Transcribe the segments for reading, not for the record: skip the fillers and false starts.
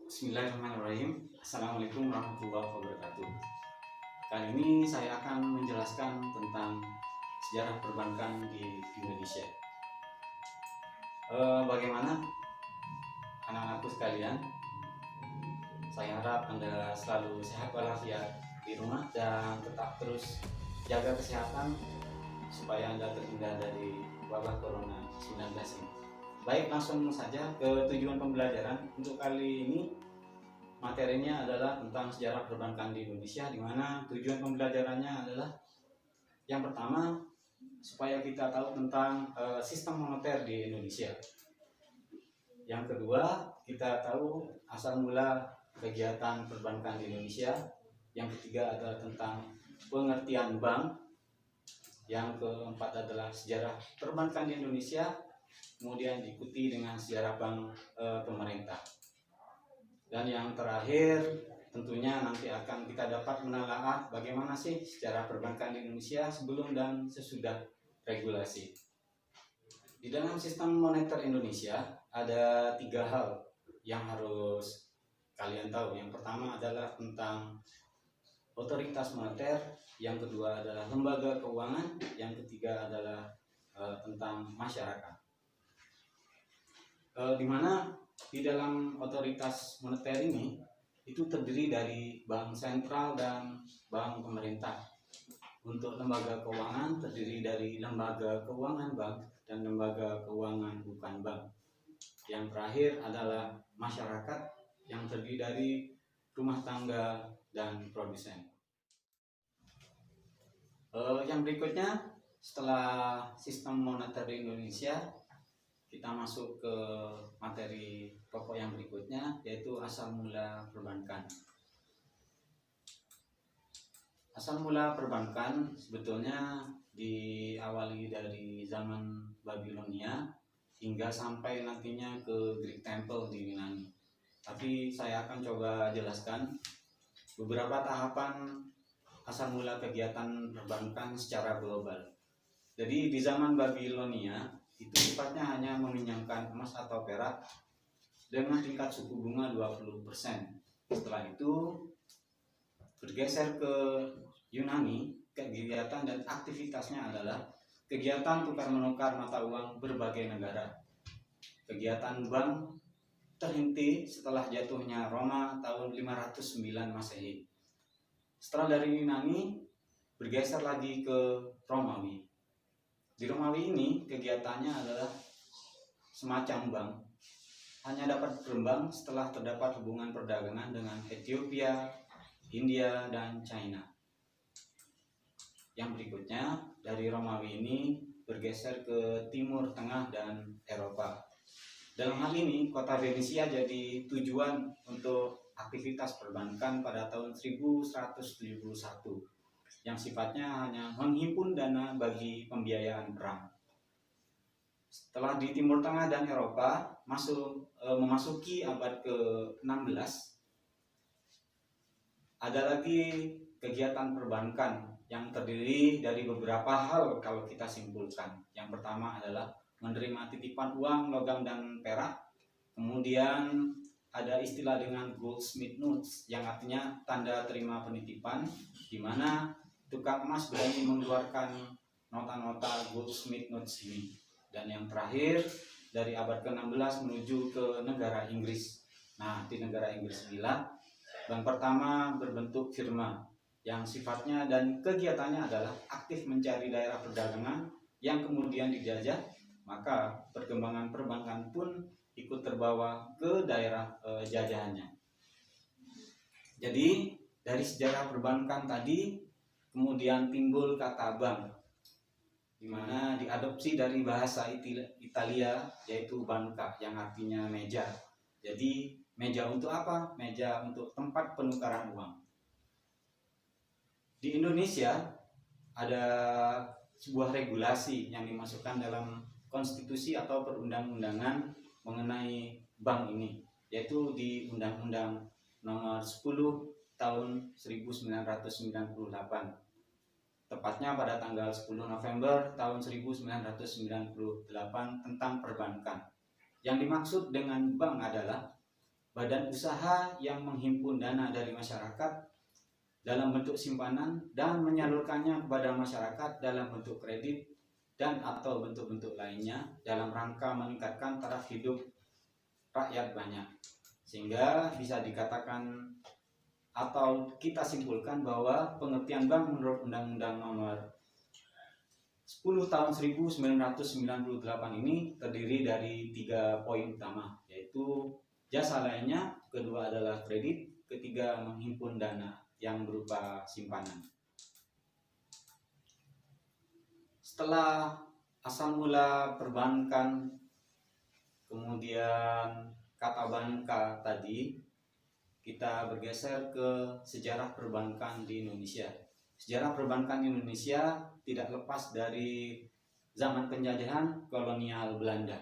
Bismillahirrahmanirrahim. Assalamualaikum warahmatullahi wabarakatuh. Kali ini saya akan menjelaskan tentang sejarah perbankan di Indonesia. Bagaimana anak-anakku sekalian? Saya harap Anda selalu sehat walafiat di rumah dan tetap terus jaga kesehatan supaya Anda terhindar dari wabah Corona 19 ini. Baik, langsung saja ke tujuan pembelajaran. Untuk kali ini materinya adalah tentang sejarah perbankan di Indonesia, di mana tujuan pembelajarannya adalah yang pertama supaya kita tahu tentang sistem moneter di Indonesia. Yang kedua, kita tahu asal mula kegiatan perbankan di Indonesia. Yang ketiga adalah tentang pengertian bank. Yang keempat adalah sejarah perbankan di Indonesia, kemudian diikuti dengan sejarah bank pemerintah. Dan yang terakhir tentunya nanti akan kita dapat menelaah bagaimana sih sejarah perbankan di Indonesia sebelum dan sesudah regulasi. Di dalam sistem moneter Indonesia ada 3 hal yang harus kalian tahu. Yang pertama adalah tentang otoritas moneter, yang kedua adalah lembaga keuangan, yang ketiga adalah tentang masyarakat. Di mana di dalam otoritas moneter ini itu terdiri dari bank sentral dan bank pemerintah. Untuk lembaga keuangan terdiri dari lembaga keuangan bank dan lembaga keuangan bukan bank. Yang terakhir adalah masyarakat yang terdiri dari rumah tangga dan produsen. Yang berikutnya, setelah sistem moneter di Indonesia, kita masuk ke materi pokok yang berikutnya, yaitu asal mula perbankan. Asal mula perbankan sebetulnya diawali dari zaman Babilonia hingga sampai nantinya ke Greek Temple di Yunani. Tapi saya akan coba jelaskan beberapa tahapan asal mula kegiatan perbankan secara global. Jadi di zaman Babilonia itu sifatnya hanya meminjamkan emas atau perak dengan tingkat suku bunga 20%. Setelah itu bergeser ke Yunani, kegiatan dan aktivitasnya adalah kegiatan tukar menukar mata uang berbagai negara. Kegiatan bank terhenti setelah jatuhnya Roma tahun 509 Masehi. Setelah dari Yunani bergeser lagi ke Romawi. Di Romawi ini kegiatannya adalah semacam bank, hanya dapat berkembang setelah terdapat hubungan perdagangan dengan Ethiopia, India, dan China. Yang berikutnya, dari Romawi ini bergeser ke Timur Tengah dan Eropa. Dalam hal ini, kota Venesia jadi tujuan untuk aktivitas perbankan pada tahun 1171. Yang sifatnya hanya menghimpun dana bagi pembiayaan perang. Setelah di Timur Tengah dan Eropa memasuki abad ke-16, ada lagi kegiatan perbankan yang terdiri dari beberapa hal kalau kita simpulkan. Yang pertama adalah menerima titipan uang, logam, dan perak. Kemudian ada istilah dengan goldsmith notes yang artinya tanda terima penitipan, di mana tukang emas berani mengeluarkan nota-nota goldsmith notes ini. Dan yang terakhir dari abad ke-16 menuju ke negara Inggris. Nah, di negara Inggris inilah bank pertama berbentuk firma yang sifatnya dan kegiatannya adalah aktif mencari daerah perdagangan yang kemudian dijajah, maka perkembangan perbankan pun ikut terbawa ke daerah jajahannya. Jadi dari sejarah perbankan tadi kemudian timbul kata bank, di mana diadopsi dari bahasa Italia yaitu banca yang artinya meja. Jadi meja untuk apa? Meja untuk tempat penukaran uang. Di Indonesia ada sebuah regulasi yang dimasukkan dalam konstitusi atau perundang-undangan mengenai bank ini, yaitu di Undang-Undang Nomor 10 tahun 1998. Tepatnya pada tanggal 10 November tahun 1998 tentang perbankan. Yang dimaksud dengan bank adalah badan usaha yang menghimpun dana dari masyarakat dalam bentuk simpanan dan menyalurkannya kepada masyarakat dalam bentuk kredit dan atau bentuk-bentuk lainnya dalam rangka meningkatkan taraf hidup rakyat banyak. Sehingga bisa dikatakan atau kita simpulkan bahwa pengertian bank menurut Undang-Undang Nomor 10 tahun 1998 ini terdiri dari 3 poin utama, yaitu jasa lainnya, kedua adalah kredit, ketiga menghimpun dana yang berupa simpanan. Setelah asal mula perbankan, kemudian kata banka tadi, kita bergeser ke sejarah perbankan di Indonesia. Sejarah perbankan Indonesia tidak lepas dari zaman penjajahan kolonial Belanda.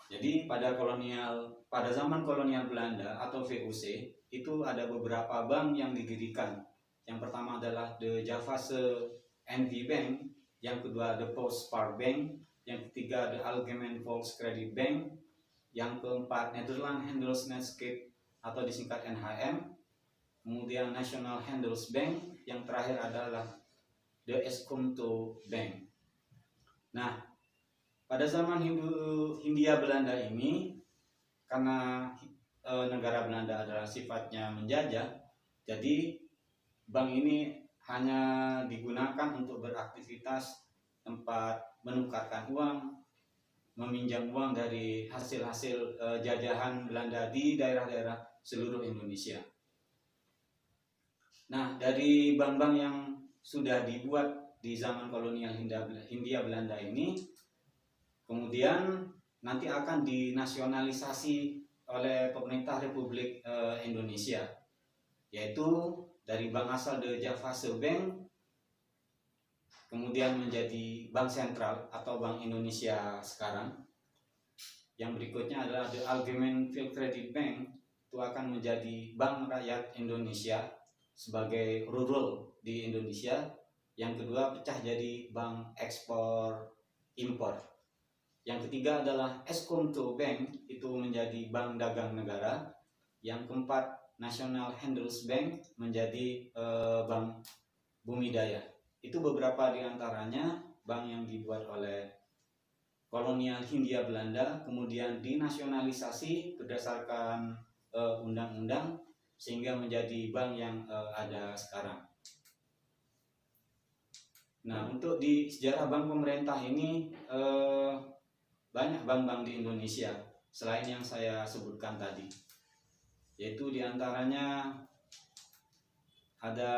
Jadi pada zaman kolonial Belanda atau VOC itu ada beberapa bank yang didirikan. Yang pertama adalah The Javase NV Bank, yang kedua The Postpac Bank, yang ketiga The Algemeen Volkskrediet Bank, yang keempat Nederland Handelsnetskip atau disingkat NHM, kemudian National Handels Bank, yang terakhir adalah The Eskomto Bank. Nah, pada zaman Hindia Belanda ini, karena negara Belanda adalah sifatnya menjajah, jadi bank ini hanya digunakan untuk beraktivitas tempat menukarkan uang, meminjam uang dari hasil-hasil jajahan Belanda di daerah-daerah seluruh Indonesia. Nah, dari bank-bank yang sudah dibuat di zaman kolonial Hindia Belanda ini, kemudian nanti akan dinasionalisasi oleh pemerintah Republik Indonesia, yaitu dari bank asal The Javase Bank kemudian menjadi bank sentral atau Bank Indonesia sekarang. Yang berikutnya adalah The Algemeen Volkskrediet Bank, itu akan menjadi Bank Rakyat Indonesia sebagai rural di Indonesia. Yang kedua pecah jadi Bank Ekspor Impor. Yang ketiga adalah Eskomto Bank, itu menjadi Bank Dagang Negara. Yang keempat National Handels Bank menjadi Bank Bumidaya. Itu beberapa di antaranya bank yang dibuat oleh kolonial Hindia Belanda, kemudian dinasionalisasi berdasarkan undang-undang sehingga menjadi bank yang ada sekarang. Nah, untuk di sejarah bank pemerintah ini banyak bank-bank di Indonesia selain yang saya sebutkan tadi, yaitu diantaranya ada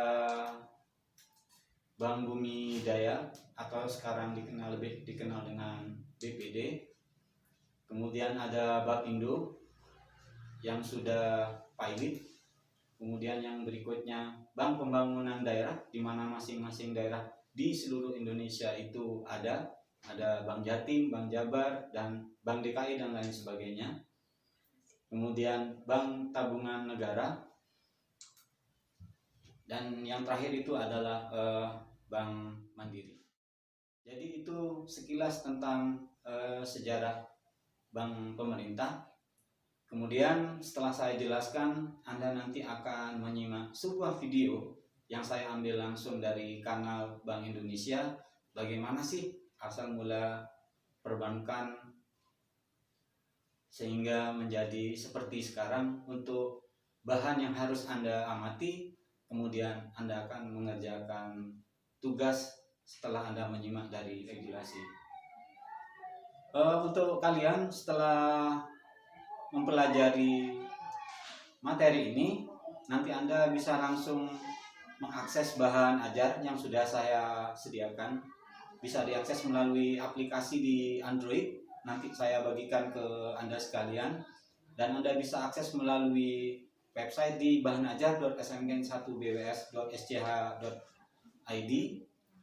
Bank Bumidaya atau sekarang lebih dikenal dengan BPD. Kemudian ada Bapindo yang sudah pilot. Kemudian yang berikutnya Bank Pembangunan Daerah, di mana masing-masing daerah di seluruh Indonesia itu ada Bank Jatim, Bank Jabar, dan Bank DKI dan lain sebagainya. Kemudian Bank Tabungan Negara, dan yang terakhir itu adalah Bank Mandiri. Jadi itu sekilas tentang sejarah bank pemerintah. Kemudian setelah saya jelaskan, Anda nanti akan menyimak sebuah video yang saya ambil langsung dari kanal Bank Indonesia. Bagaimana sih asal mula perbankan sehingga menjadi seperti sekarang. Untuk bahan yang harus Anda amati, kemudian Anda akan mengerjakan tugas setelah Anda menyimak dari regulasi. Untuk kalian setelah mempelajari materi ini, nanti Anda bisa langsung mengakses bahan ajar yang sudah saya sediakan. Bisa diakses melalui aplikasi di Android, nanti saya bagikan ke Anda sekalian, dan Anda bisa akses melalui website di bahanajar.smgen1bws.sch.id.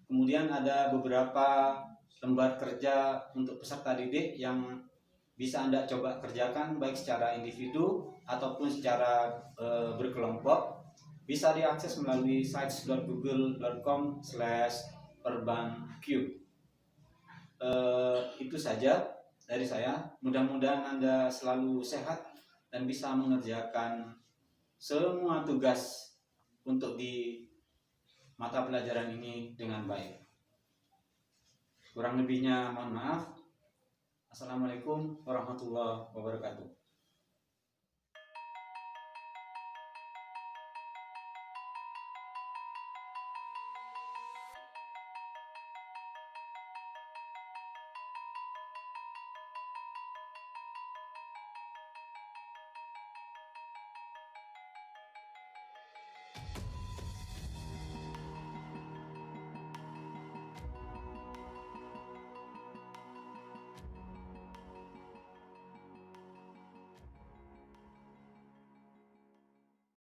Kemudian ada beberapa lembar kerja untuk peserta didik yang bisa Anda coba kerjakan baik secara individu ataupun secara berkelompok. Bisa diakses melalui sites.google.com/perbanq. Itu saja dari saya. Mudah-mudahan Anda selalu sehat dan bisa mengerjakan semua tugas untuk di mata pelajaran ini dengan baik. Kurang lebihnya mohon maaf. Assalamualaikum warahmatullahi wabarakatuh.